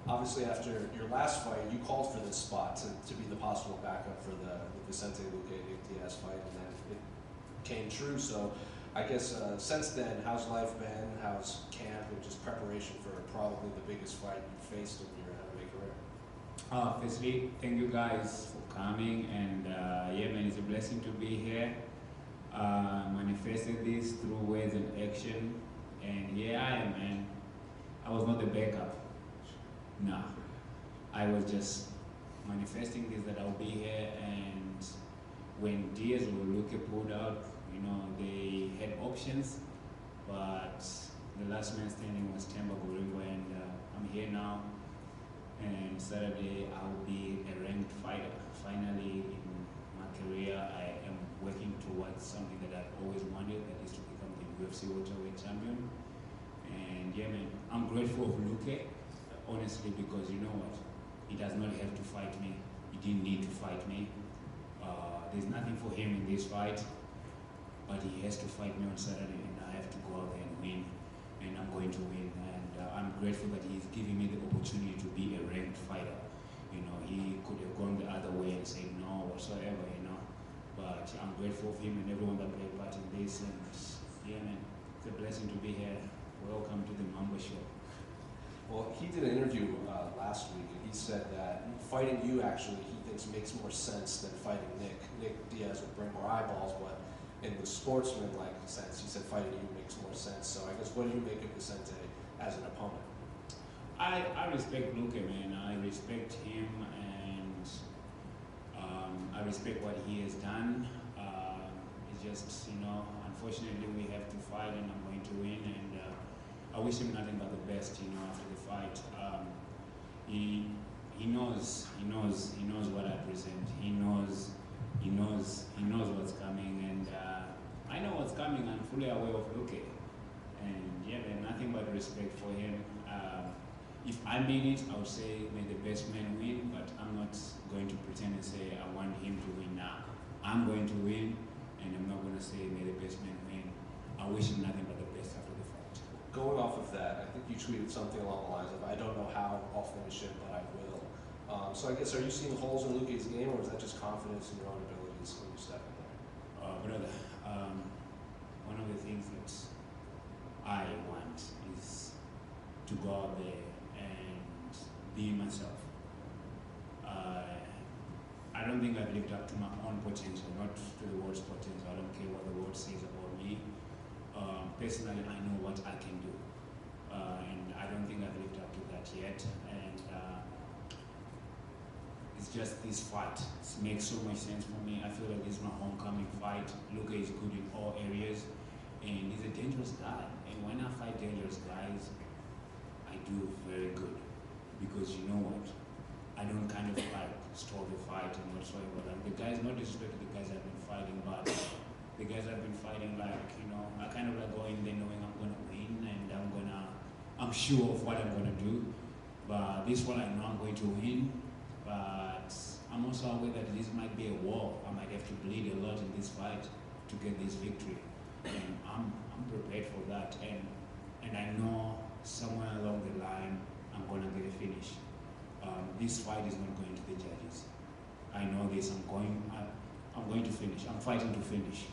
Obviously, after your last fight, you called for this spot to be the possible backup for the Vicente Luque Nick Diaz fight, and then it came true. So, I guess since then, how's life been? How's camp and just preparation for probably the biggest fight you faced in your MMA career? Firstly, thank you guys for coming, and yeah, man, it's a blessing to be here. Manifested this through words and action, and yeah, I am, man. I was not the backup. Nah, I was just manifesting this that I'll be here, and when Diaz or Luque pulled out, you know, they had options, but the last man standing was Themba Gorimbo, and I'm here now. And Saturday I'll be a ranked fighter. Finally, in my career, I am working towards something that I've always wanted, that is to become the UFC welterweight champion. And yeah, man, I'm grateful of Luque, honestly, because you know what? He does not have to fight me. He didn't need to fight me. There's nothing for him in this fight, but he has to fight me on Saturday, and I have to go out there and win, and I'm going to win. And I'm grateful that he's giving me the opportunity to be a ranked fighter. You know, he could have gone the other way and said no whatsoever, you know. But I'm grateful for him and everyone that played part in this. And yeah, man, it's a blessing to be here. Welcome to the Mambo Show. Well, he did an interview last week, and he said that fighting you actually he thinks makes more sense than fighting Nick. Nick Diaz would bring more eyeballs, but in the sportsman-like sense, he said fighting you makes more sense. So I guess what do you make of Vicente as an opponent? I respect Luque, man. I respect him, and I respect what he has done. It's just, you know, unfortunately we have to fight, and I'm going to win, and I wish him nothing but the best, you know, after the fight. He knows what I present. He knows what's coming, and I know what's coming. I'm fully aware of Luque, and yeah, man, nothing but respect for him. If I mean it, I would say may the best man win, but I'm not going to pretend and say I want him to win now. I'm going to win, and I'm not going to say may the best man win. I wish him nothing but the best after the fight. Going off of that, I think you tweeted something along the lines of, I don't know how I'll finish it, but I will. So I guess, are you seeing holes in Luque's game, or is that just confidence in your own abilities when you step in there? Brother, one of the things that I want is to go out there and be myself. I don't think I've lived up to my own potential, not to the world's potential. I don't care what the world says about me. Personally, I know what I can do, and I don't think I've lived up to that yet. And it's just this fight. It makes so much sense for me. I feel like this is my homecoming fight. Luque is good in all areas, and he's a dangerous guy. And when I fight dangerous guys, I do very good, because you know what? I don't kind of like stall the fight and whatsoever. Like the guys, not disrespect to the guys I've been fighting, but the guys I've been fighting, like, you know, I kind of like go in there knowing I'm gonna win, and I'm sure of what I'm gonna do. But this one I know I'm going to win, but I'm also aware that this might be a war. I might have to bleed a lot in this fight to get this victory, and I'm prepared for that. And I know somewhere along the line I'm gonna get a finish. This fight is not going to the judges. I know this. I'm going to finish. I'm fighting to finish.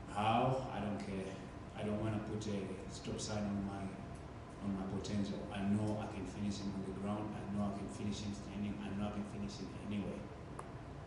How? I don't care. I don't want to put a stop sign on my potential. I know I can finish him on the ground. I know I can finish him standing. I know I can finish him anyway.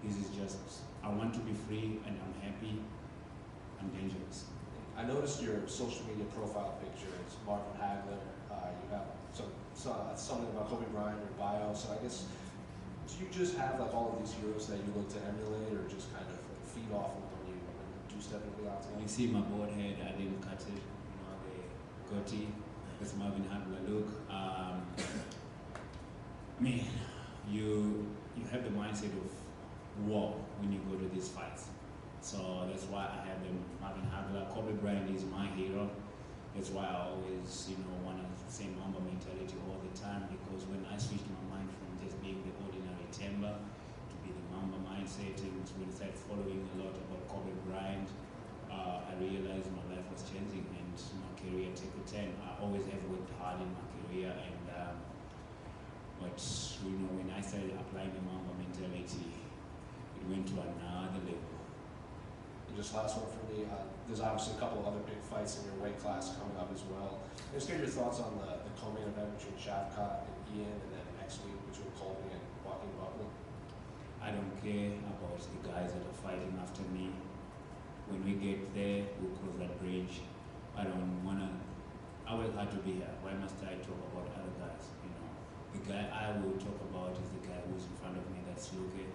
This is just, I want to be free, and I'm happy. I'm dangerous. I noticed your social media profile picture. It's Marvin Hagler. You have something about Kobe Bryant in your bio. So I guess, do you just have like all of these heroes that you look to emulate, or just kind of feed off of when you do step into the octagon? You see my bald head, I didn't cut it. You know, the goatee, that's Marvin Hagler look. I mean, you have the mindset of war when you go to these fights. So that's why I have the Marvin Hagler. Kobe Bryant is my hero. That's why I always, you know, want to say Mamba mentality all the time, because when I switched my mind from just being the ordinary Themba to be the Mamba mindset, and when I started following a lot about Kobe Bryant, I realized my life was changing and my career took a turn. I always have worked hard in my career, and But you know, when I started applying the Mamba mentality, it went to another level. And just last one for me, there's obviously a couple of other big fights in your weight class coming up as well. Just get your thoughts on the co-main event between Shavkat and Ian, and then next week between Colby and Joaquin Buckley. I don't care about the guys that are fighting after me. When we get there, we'll cross that bridge. I don't wanna. I will have to be here. Why must I talk about other guys? You know, the guy I will talk about is the guy who's in front of me. That's Luque.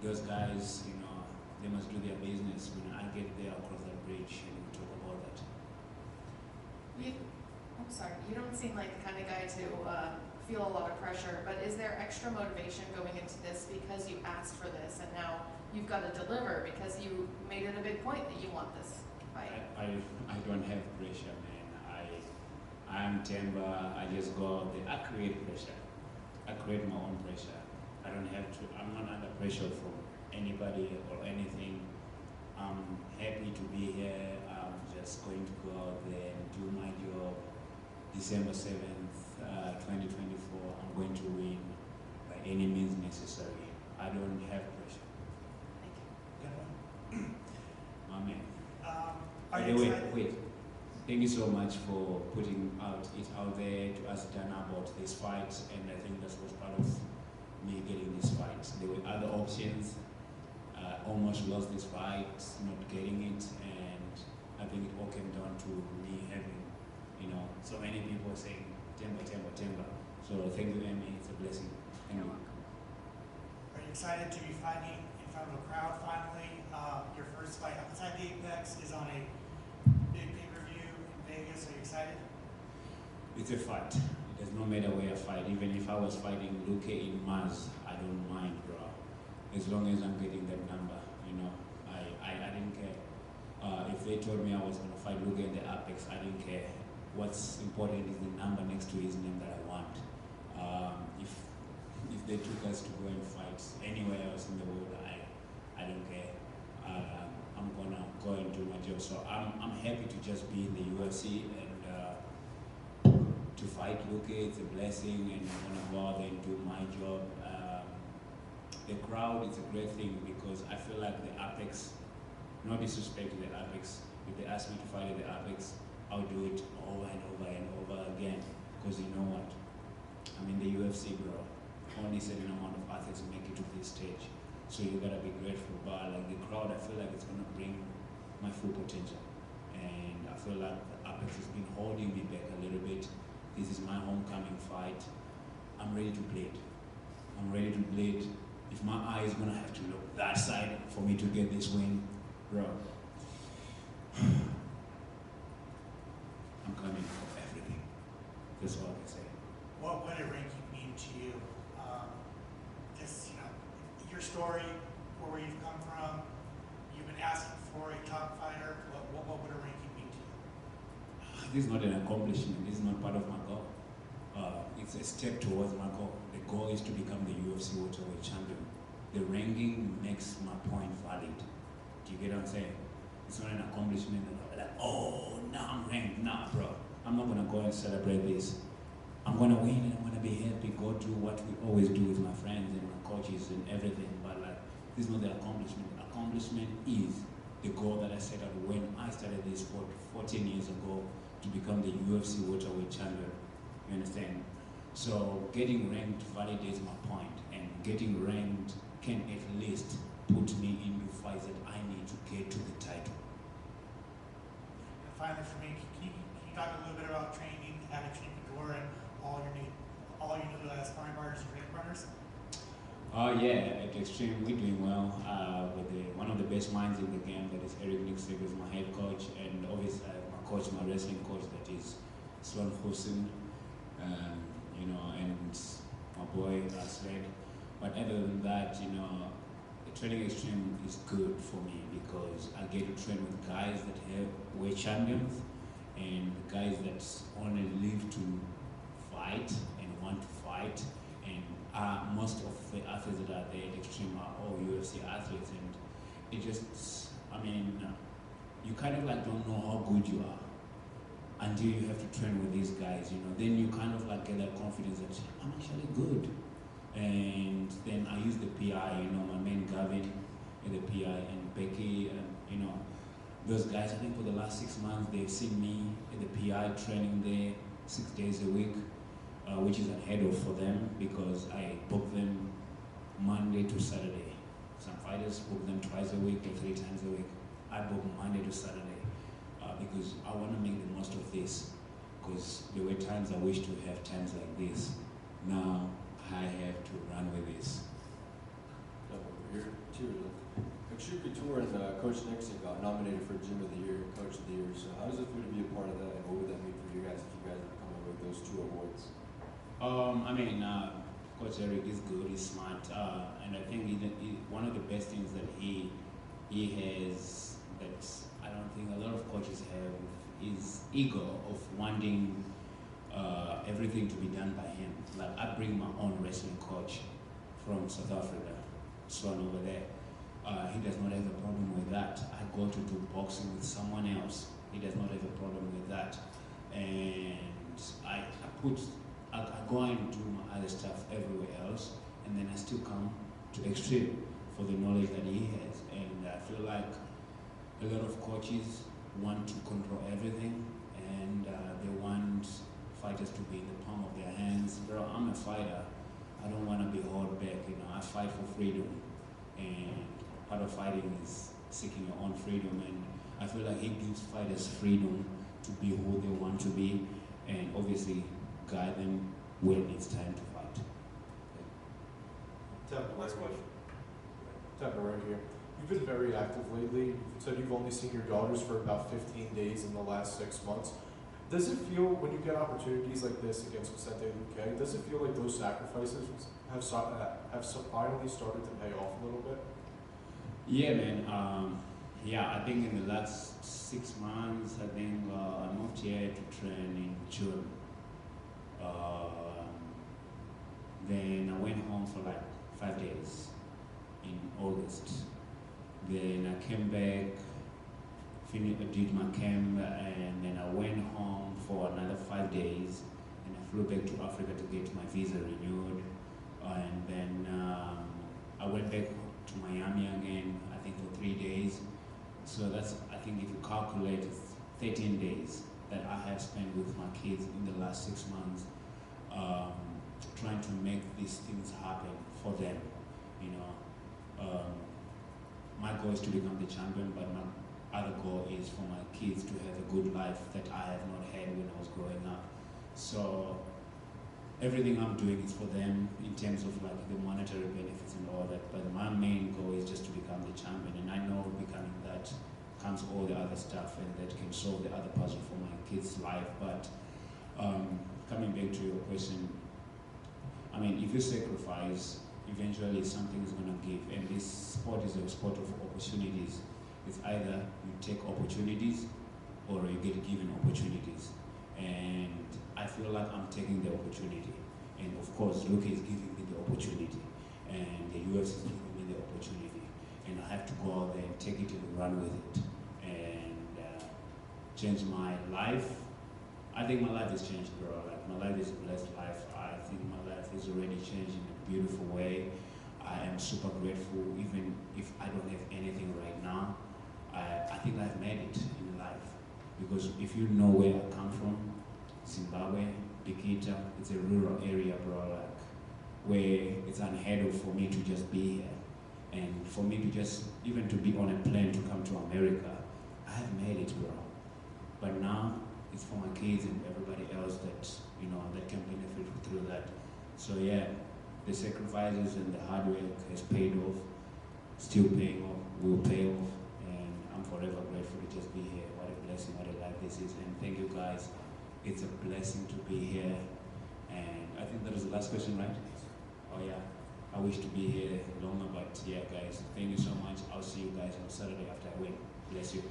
Those guys, you know, they must do their business. When I get there, I'll cross that bridge and we'll talk about that. I'm sorry, you don't seem like the kind of guy to feel a lot of pressure, but is there extra motivation going into this because you asked for this and now you've got to deliver because you made it a big point that you want this fight? I don't have pressure, man. I'm Themba. I just go out there. I create pressure. I create my own pressure. I don't have to. I'm not under pressure from anybody or anything. I'm happy to be here. I'm just going to go out there and do my job. December 7th, 2024, I'm going to win by any means necessary. I don't have pressure. Thank you. My man. Are By you the way, excited? wait. Thank you so much for putting it out there to us, Dana, about this fight, and I think that was part of me getting this fight. There were other options. Almost lost this fight, not getting it, and I think it all came down to me having, you know, so many people saying Themba, Themba, Themba. So thank you, Emmy. It's a blessing. Thank You're you. welcome. Are you excited to be fighting in front of a crowd finally? Your first fight outside the Apex is on a big pay-per-view in Vegas. Are you excited? It's a fight. It does not matter where I fight. Even if I was fighting Luque in Mars, I don't mind, bro. As long as I'm getting that number, you know, I didn't care. If they told me I was going to fight Luque in the Apex, I didn't care. What's important is the number next to his name that I want. If they took us to go and fight anywhere else in the world, I don't care. I'm gonna go and do my job. So I'm happy to just be in the UFC and to fight Luque. It's a blessing, and I'm gonna go out there and do my job. The crowd is a great thing because I feel like the Apex, no disrespect to the Apex, if they ask me to fight at the Apex, I'll do it over and over and over again. Because you know what? I'm in the UFC, bro. Only certain amount of athletes make it to this stage. So you gotta be grateful. But like the crowd, I feel like it's gonna bring my full potential. And I feel like the Apex has been holding me back a little bit. This is my homecoming fight. I'm ready to bleed. I'm ready to bleed. If my eye is gonna have to look that side for me to get this win, bro, I'm coming for everything. That's all I can say. What would a ranking mean to you? Just, you know, your story, where you've come from, you've been asking for a top fighter. What would a ranking mean to you? This is not an accomplishment. This is not part of my goal. It's a step towards my goal. The goal is to become the UFC welterweight champion. The ranking makes my point valid. Do you get what I'm saying? It's not an accomplishment that I'm like, oh, now I'm ranked. Nah, bro. I'm not gonna go and celebrate this. I'm gonna win and I'm gonna be happy, go do what we always do with my friends and my coaches and everything. But like, this is not the accomplishment. The accomplishment is the goal that I set out when I started this sport 14 years ago to become the UFC welterweight champion. You understand? So getting ranked validates my point, and getting ranked can at least put me into fights that I need to get to the title. And finally, for me, can you talk a little bit about training, having trained before, and all you new sparring partners and training partners? Yeah, at Extreme we're doing well with one of the best minds in the game, that is Eric Nixon, who's my head coach, and obviously I have my coach, my wrestling coach, that is Swan Hussein, you know, and my boy Asled. But other than that, you know, the training Extreme is good for me because I get to train with guys that were champions and guys that only live to fight and want to fight. And most of the athletes that are there at Extreme are all UFC athletes, and it just, I mean, you kind of like don't know how good you are until you have to train with these guys, you know, then you kind of like get that confidence that I'm actually good. And then I use the PI, you know, my man Gavin and the PI and Becky and, you know, those guys, I think for the last 6 months, they've seen me in the PI training there 6 days a week, which is unheard of for them because I book them Monday to Saturday. Some fighters book them twice a week or 3 times a week. I book Monday to Saturday because I want to make the most of this, because there were times I wish to have times like this. Now I have to run with this. Over here, cheers. Extreme Couture and Coach Nixon got nominated for Gym of the Year, Coach of the Year. So how does it feel to be a part of that, and what would that mean for you guys if you guys are coming with those 2 awards? I mean, Coach Eric is good, he's smart, and I think one of the best things that he has that I don't think a lot of coaches have is ego of wanting everything to be done by him. Like I bring my own wrestling coach from South Africa, Swan over there. He does not have a problem with that. I go to do boxing with someone else. He does not have a problem with that. And I go and do my other stuff everywhere else, and then I still come to Extreme for the knowledge that he has. And I feel like a lot of coaches want to control everything, and they want fighters to be in the palm of their hands. Bro, I'm a fighter. I don't want to be held back. You know, I fight for freedom, and part of fighting is seeking your own freedom. And I feel like he gives fighters freedom to be who they want to be, and obviously guide them when it's time to fight. Themba, last question. Themba, right here. You've been very active lately. You said you've only seen your daughters for about 15 days in the last 6 months. Does it feel, when you get opportunities like this against Vicente Luque, does it feel like those sacrifices have finally started to pay off a little bit? Yeah, man. Yeah, I think in the last 6 months, I think I moved here to train in June. Then I went home for like 5 days in August. Then I came back, did my camp, and then I went home for another 5 days, and I flew back to Africa to get my visa renewed. And then I went back to Miami again, I think for 3 days. So that's, I think if you calculate, it's 13 days that I have spent with my kids in the last 6 months, trying to make these things happen for them, you know. My goal is to become the champion, but my other goal is for my kids to have a good life that I have not had when I was growing up. So everything I'm doing is for them in terms of like the monetary benefits and all that, but my main goal is just to become the champion, and I know becoming that comes all the other stuff, and that can solve the other puzzle for my kids' life. But coming back to your question, I mean, if you sacrifice, eventually something is going to give, and this sport is a sport of opportunities. It's either you take opportunities or you get given opportunities, and I feel like I'm taking the opportunity, and of course Luque is giving me the opportunity, and the UFC is giving me the opportunity, and I have to go out there and take it and run with it, and change my life. I think my life has changed, bro. Like, my life is a blessed life. I think my life is already changed in a beautiful way. I am super grateful, even if I don't have anything right now. I think I've made it in life, because if you know where I come from, Zimbabwe, Bikita, it's a rural area, bro, like, where it's unheard of for me to just be here. And for me to just, even to be on a plane to come to America, I have made it, bro. But now, it's for my kids and everybody else that, you know, that can benefit through that. So yeah, the sacrifices and the hard work has paid off, still paying off, will pay off, and I'm forever grateful to just be here. What a blessing, what a life this is, and thank you guys. It's a blessing to be here, and I think that was the last question, right? Oh yeah, I wish to be here longer, but yeah guys, thank you so much. I'll see you guys on Saturday after I win. Bless you.